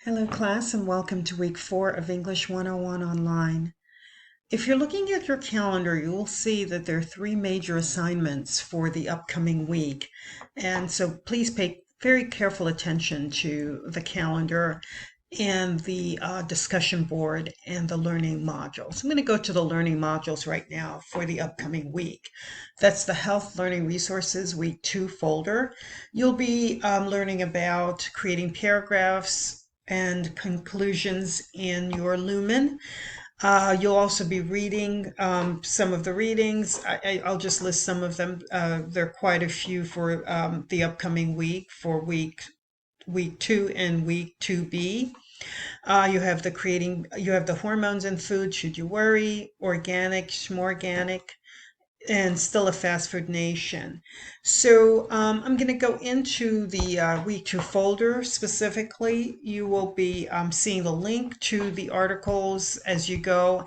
Hello class and welcome to week 4 of English 101 online. If you're looking at your calendar, you will see that there are 3 major assignments for the upcoming week. And so please pay very careful attention to the calendar and the discussion board and the learning modules. I'm going to go to the learning modules right now for the upcoming week. That's the Health Learning Resources Week 2 folder. You'll be learning about creating paragraphs and conclusions in your Lumen. You'll also be reading some of the readings. I'll just list some of them. There are quite a few for the upcoming week, for week 2 and week 2B. You have the hormones in food, should you worry, organic, schmorganic, and still a fast food nation. So I'm going to go into the week 2 folder specifically. You will be seeing the link to the articles as you go.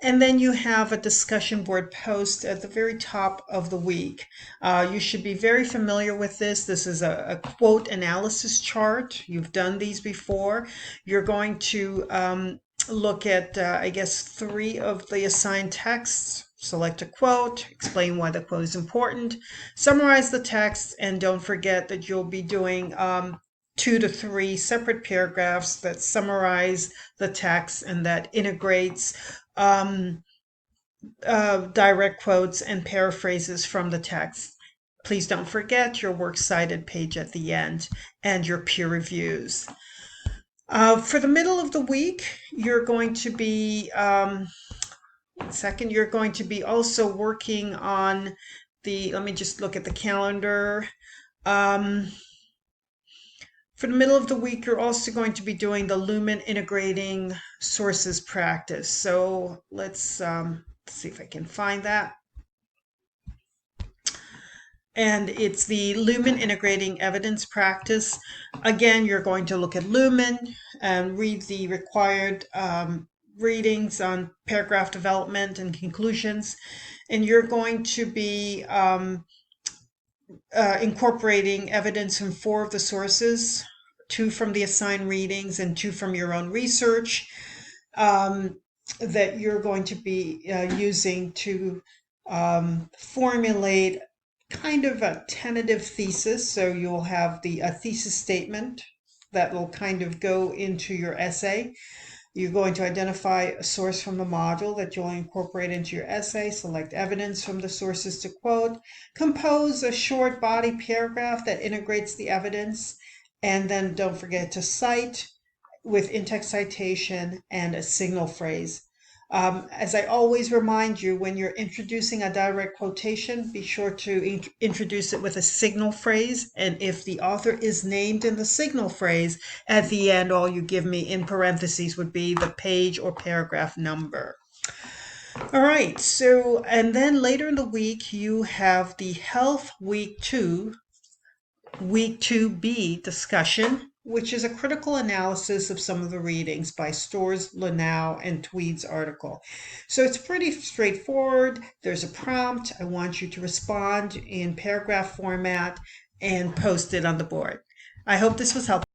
And then you have a discussion board post at the very top of the week. You should be very familiar with this. This is a quote analysis chart. You've done these before. You're going to look at, I guess, 3 of the assigned texts. Select a quote, explain why the quote is important, summarize the text, and don't forget that you'll be doing 2 to 3 separate paragraphs that summarize the text and that integrates direct quotes and paraphrases from the text. Please don't forget your works cited page at the end and your peer reviews. For the middle of the week, you're going to be you're going to be also working on let me just look at the calendar. For the middle of the week, you're also going to be doing the Lumen integrating sources practice. So let's see if I can find that. And it's the Lumen integrating evidence practice. Again, you're going to look at Lumen and read the required readings on paragraph development and conclusions, and you're going to be incorporating evidence from 4 of the sources, 2 from the assigned readings and 2 from your own research, that you're going to be using to formulate kind of a tentative thesis. So you'll have a thesis statement that will kind of go into your essay. You're going to identify a source from the module that you'll incorporate into your essay, select evidence from the sources to quote, compose a short body paragraph that integrates the evidence, and then don't forget to cite with in-text citation and a signal phrase. As I always remind you, when you're introducing a direct quotation, be sure to introduce it with a signal phrase. And if the author is named in the signal phrase, at the end, all you give me in parentheses would be the page or paragraph number. All right, so, and then later in the week, you have the Health Week 2, Week 2B discussion, which is a critical analysis of some of the readings by Storrs, Lanau, and Tweed's article. So it's pretty straightforward. There's a prompt. I want you to respond in paragraph format and post it on the board. I hope this was helpful.